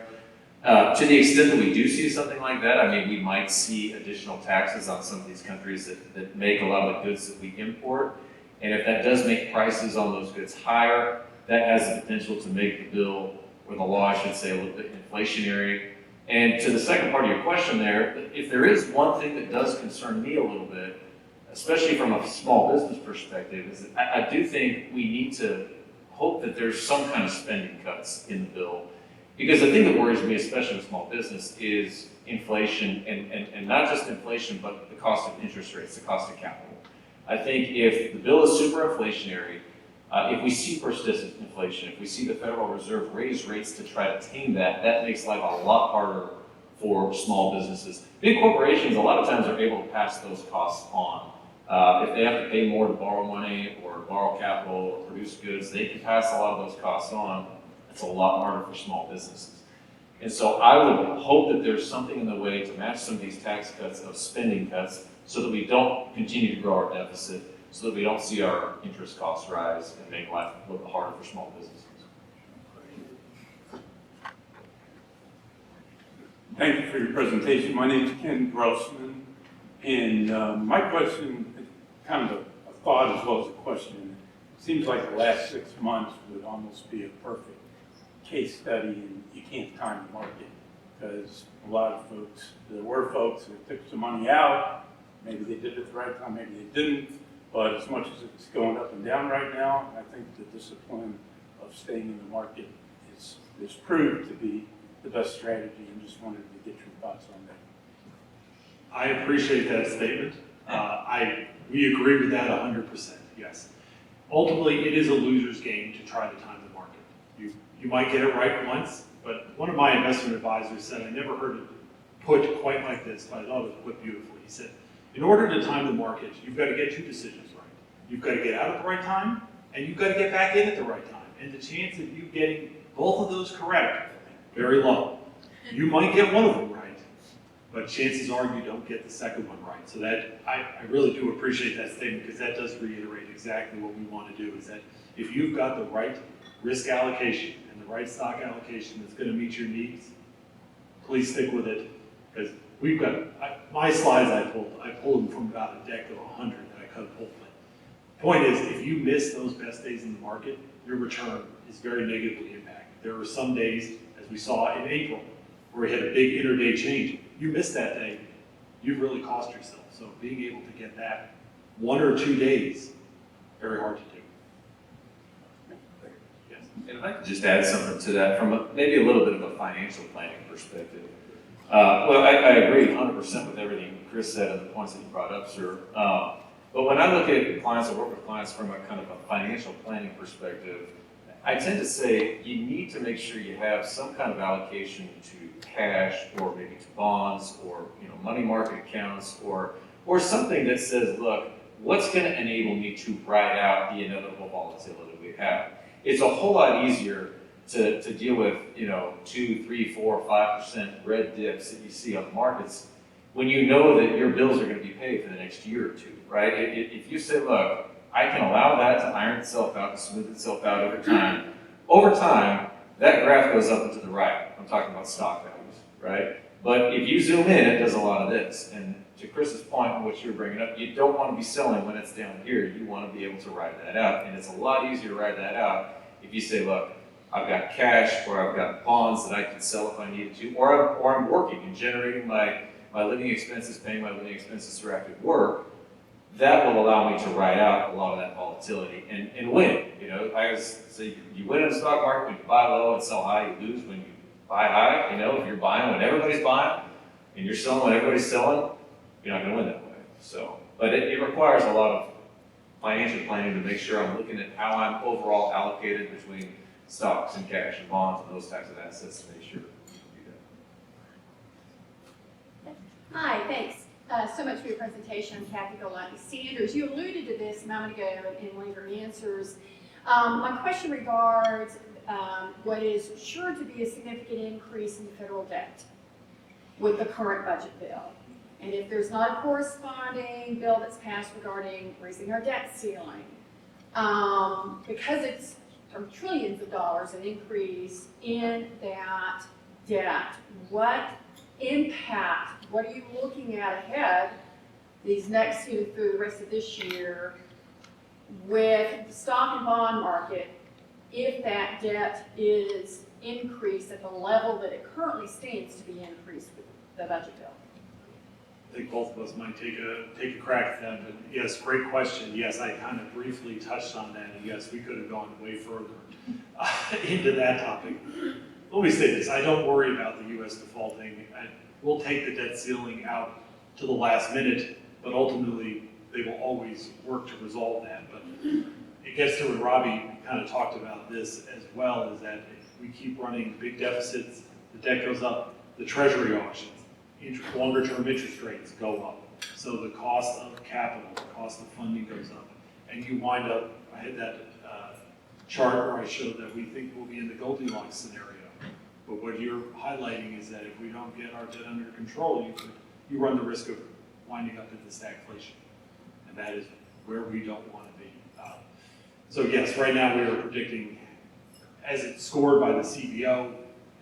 To the extent that we do see something like that, I mean, we might see additional taxes on some of these countries that make a lot of the goods that we import. And if that does make prices on those goods higher, that has the potential to make the bill, or the law, I should say, a little bit inflationary. And to the second part of your question there, if there is one thing that does concern me a little bit, especially from a small business perspective, is that I do think we need to hope that there's some kind of spending cuts in the bill. Because the thing that worries me, especially in small business, is inflation, and not just inflation, but the cost of interest rates, the cost of capital. I think if the bill is super inflationary, if we see persistent inflation, if we see the Federal Reserve raise rates to try to tame that, that makes life a lot harder for small businesses. Big corporations, a lot of times, are able to pass those costs on. If they have to pay more to borrow money or borrow capital or produce goods, they can pass a lot of those costs on. It's a lot harder for small businesses. And so I would hope that there's something in the way to match some of these tax cuts of spending cuts so that we don't continue to grow our deficit, so that we don't see our interest costs rise and make life a little bit harder for small businesses. Thank you for your presentation. My name is Ken Grossman, and my question is kind of a thought as well as a question. It seems like the last 6 months would almost be a perfect case study, and you can't time the market because a lot of folks, there were folks that took some money out. Maybe they did it at the right time, maybe they didn't. But as much as it's going up and down right now, I think the discipline of staying in the market is proved to be the best strategy, and just wanted to get your thoughts on that. I appreciate that statement. We agree with that 100%, yes. Ultimately, it is a loser's game to try to time the market. You might get it right once, but one of my investment advisors said, I never heard it put quite like this, but I thought it was put beautifully. He said, in order to time the market, you've got to get two decisions right. You've got to get out at the right time, and you've got to get back in at the right time. And the chance of you getting both of those correct, very low. You might get one of them right, but chances are you don't get the second one right. So that, I really do appreciate that statement, because that does reiterate exactly what we want to do, is that if you've got the right risk allocation and the right stock allocation that's going to meet your needs, please stick with it. Because we've got, my slides I pulled them from about a deck of 100 that I cut pulled. Point is, if you miss those best days in the market, your return is very negatively impacted. There are some days, as we saw in April, where we had a big intraday change. You missed that day, you've really cost yourself. So being able to get that 1 or 2 days, very hard to do. Yes. And if I could just add something to that from maybe a little bit of a financial planning perspective. Well, I agree 100% with everything Chris said and the points that you brought up, sir. But when I look at clients, I work with clients from a kind of a financial planning perspective, I tend to say you need to make sure you have some kind of allocation to cash or maybe to bonds or money market accounts or something that says, look, what's going to enable me to ride out the inevitable volatility we have? It's a whole lot easier to deal with 2, 3, 4, 5% red dips that you see on the markets when you know that your bills are going to be paid for the next year or two, right? If you say, look, I can allow that to iron itself out and smooth itself out over time, that graph goes up and to the right. I'm talking about stock values, right? But if you zoom in, it does a lot of this. And to Chris's point on what you're bringing up, you don't want to be selling when it's down here. You want to be able to ride that out. And it's a lot easier to ride that out if you say, look, I've got cash or I've got bonds that I can sell if I needed to, or I'm working and generating my living expenses, paying my living expenses through active work. That will allow me to ride out a lot of that volatility and win. I always say you win in the stock market when you buy low and sell high. You lose when you buy high. If you're buying when everybody's buying and you're selling when everybody's selling, you're not going to win that way. But it requires a lot of financial planning to make sure I'm looking at how I'm overall allocated between stocks and cash and bonds and those types of assets to make sure we do that. Hi, thanks so much for your presentation. I'm Kathy Galante Sanders. You alluded to this a moment ago in one of your answers. My question regards what is sure to be a significant increase in the federal debt with the current budget bill. And if there's not a corresponding bill that's passed regarding raising our debt ceiling, because it's trillions of dollars an increase in that debt, what impact, what are you looking at ahead these next through the rest of this year with the stock and bond market if that debt is increased at the level that it currently stands to be increased with the budget bill? I think both of us might take a crack at that, but yes, great question. Yes, I kind of briefly touched on that, and yes, we could have gone way further into that topic. Let me say this, I don't worry about the U.S. defaulting. We'll take the debt ceiling out to the last minute, but ultimately they will always work to resolve that. But it gets to what Robby kind of talked about this as well, is that if we keep running big deficits, the debt goes up, the treasury auctions, longer term interest rates go up. So the cost of capital, the cost of funding goes up. And you wind up, I had that chart where I showed that we think we'll be in the Goldilocks scenario. But what you're highlighting is that if we don't get our debt under control, you run the risk of winding up in the stagflation. And that is where we don't want to be. So yes, right now we are predicting, as it's scored by the CBO,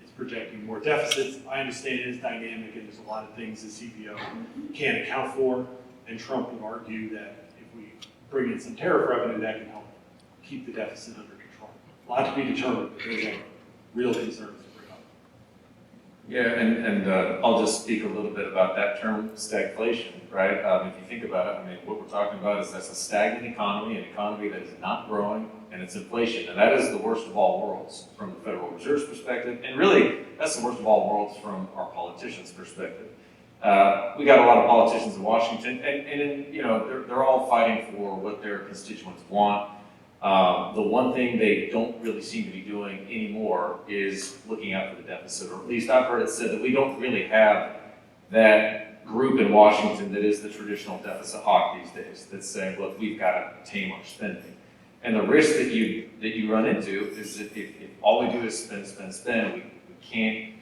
it's projecting more deficits. I understand it is dynamic and there's a lot of things the CBO can't account for. And Trump would argue that if we bring in some tariff revenue, that can help keep the deficit under control. A lot to be determined, but those are real concerns. Yeah, and I'll just speak a little bit about that term, stagflation, right? If you think about it, what we're talking about is that's a stagnant economy, an economy that is not growing, and it's inflation. And that is the worst of all worlds from the Federal Reserve's perspective. And really, that's the worst of all worlds from our politicians' perspective. We got a lot of politicians in Washington, and they're all fighting for what their constituents want. The one thing they don't really seem to be doing anymore is looking out for the deficit, or at least I've heard it said that we don't really have that group in Washington that is the traditional deficit hawk these days that's saying, look, we've got to tame our spending. And the risk that you run into is that if all we do is spend, we can't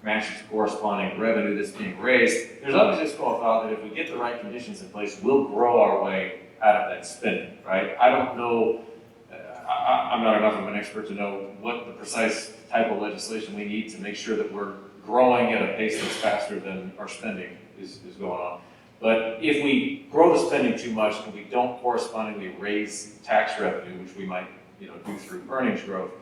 match the corresponding revenue that's being raised. There's obviously a school of thought that if we get the right conditions in place, we'll grow our way out of that spending, right? I don't know, I'm not enough of an expert to know what the precise type of legislation we need to make sure that we're growing at a pace that's faster than our spending is going on. But if we grow the spending too much and we don't correspondingly raise tax revenue, which we might do through earnings growth,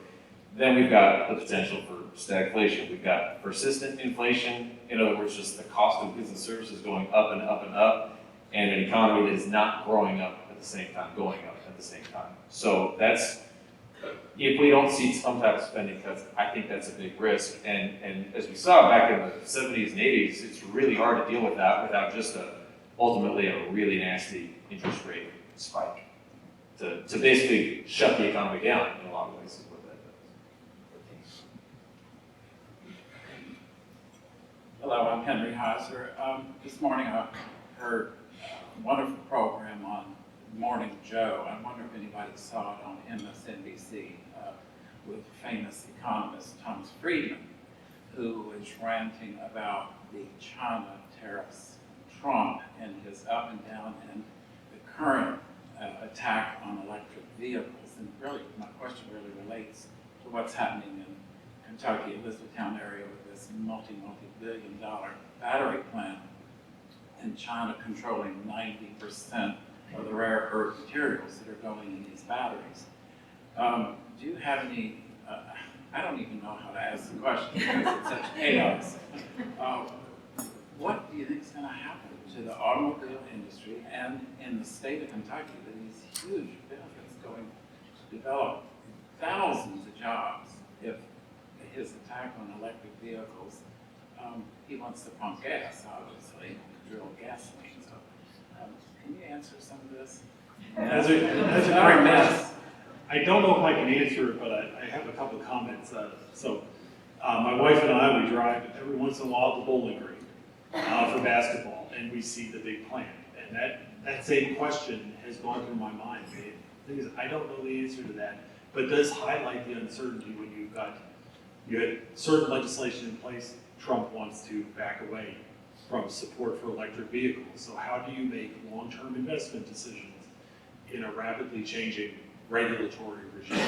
then we've got the potential for stagflation. We've got persistent inflation, in other words, just the cost of goods and services going up and up and up, and an economy that is not growing up at the same time, going up at the same time. So that's if we don't see some type of spending cuts, I think that's a big risk. And as we saw back in the 70s and 80s, it's really hard to deal with that without just ultimately a really nasty interest rate spike to basically shut the economy down in a lot of ways is what that does. Hello, I'm Henry Heiser. This morning I heard a wonderful program on Morning Joe. I wonder if anybody saw it on MSNBC with famous economist Thomas Friedman, who is ranting about the China tariffs, Trump and his up and down, and the current attack on electric vehicles. And really, my question really relates to what's happening in Kentucky, Elizabethtown area with this multi-billion-dollar battery plant, and China controlling 90% of the rare earth materials that are going in these batteries. Do you have any, I don't even know how to ask the question because it's such chaos. What do you think is going to happen to the automobile industry and in the state of Kentucky that these huge benefits going to develop thousands of jobs if his attack on electric vehicles, he wants to pump gas, obviously, drill gasoline. So, can you answer some of this? That's a great mess. I don't know if I can answer it, but I have a couple of comments. My wife and I, we drive every once in a while to the Bowling Green for basketball, and we see the big plant. And that same question has gone through my mind. The thing is, I don't know the answer to that, but it does highlight the uncertainty when you had certain legislation in place. Trump wants to back away from support for electric vehicles. So how do you make long-term investment decisions in a rapidly changing regulatory regime?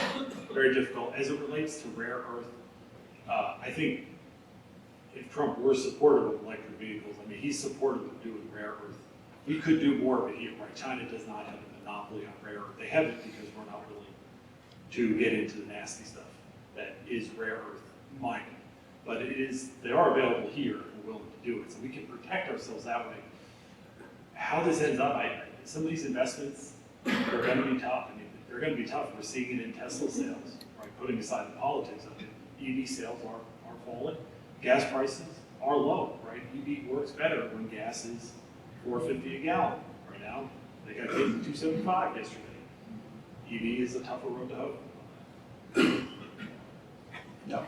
Very difficult. As it relates to rare earth, I think if Trump were supportive of electric vehicles, I mean, he's supportive of doing rare earth. We could do more of it here, right? China does not have a monopoly on rare earth. They have it because we're not willing to get into the nasty stuff that is rare earth mining. But they are available here and we're willing to do it. So we can protect ourselves that way. How this ends up, some of these investments are going to be tough. I mean, they're going to be tough. We're seeing it in Tesla sales, right? Putting aside the politics of it. EV sales are falling. Gas prices are low, right? EV works better when gas is $4.50 a gallon. Right now, they got paid for $2.75 yesterday. EV is a tougher road to hoe. No.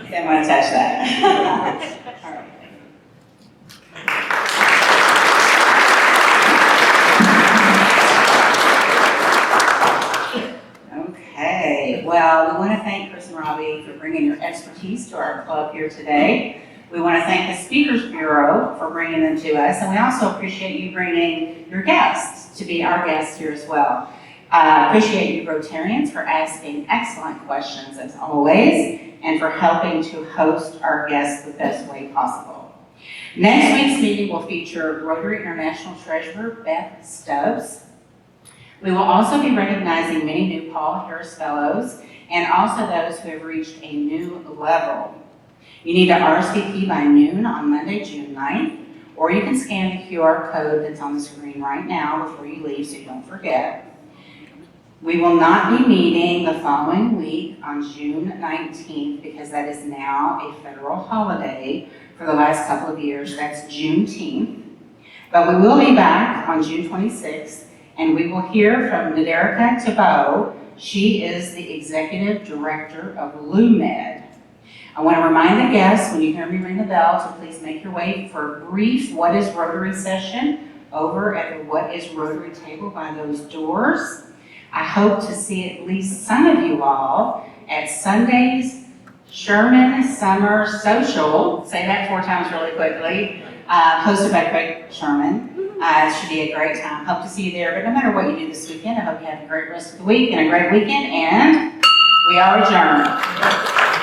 Didn't want to touch that. All right. Okay, well, we want to thank Chris and Robby for bringing your expertise to our club here today. We want to thank the Speakers Bureau for bringing them to us, and we also appreciate you bringing your guests to be our guests here as well. Appreciate you Rotarians for asking excellent questions as always, and for helping to host our guests the best way possible. Next week's meeting will feature Rotary International Treasurer Beth Stubbs. We will also be recognizing many new Paul Harris Fellows and also those who have reached a new level. You need to RSVP by noon on Monday, June 9th, or you can scan the QR code that's on the screen right now before you leave so you don't forget. We will not be meeting the following week on June 19th because that is now a federal holiday for the last couple of years. That's Juneteenth. But we will be back on June 26th, and we will hear from Naderika Thibault. She is the Executive Director of LUMED. I want to remind the guests, when you hear me ring the bell, to please make your way for a brief What is Rotary session over at the What is Rotary table by those doors. I hope to see at least some of you all at Sunday's Sherman Summer Social. Say that 4 times really quickly. Hosted by Craig Sherman. It should be a great time. Hope to see you there. But no matter what you do this weekend, I hope you have a great rest of the week and a great weekend. And we are adjourned.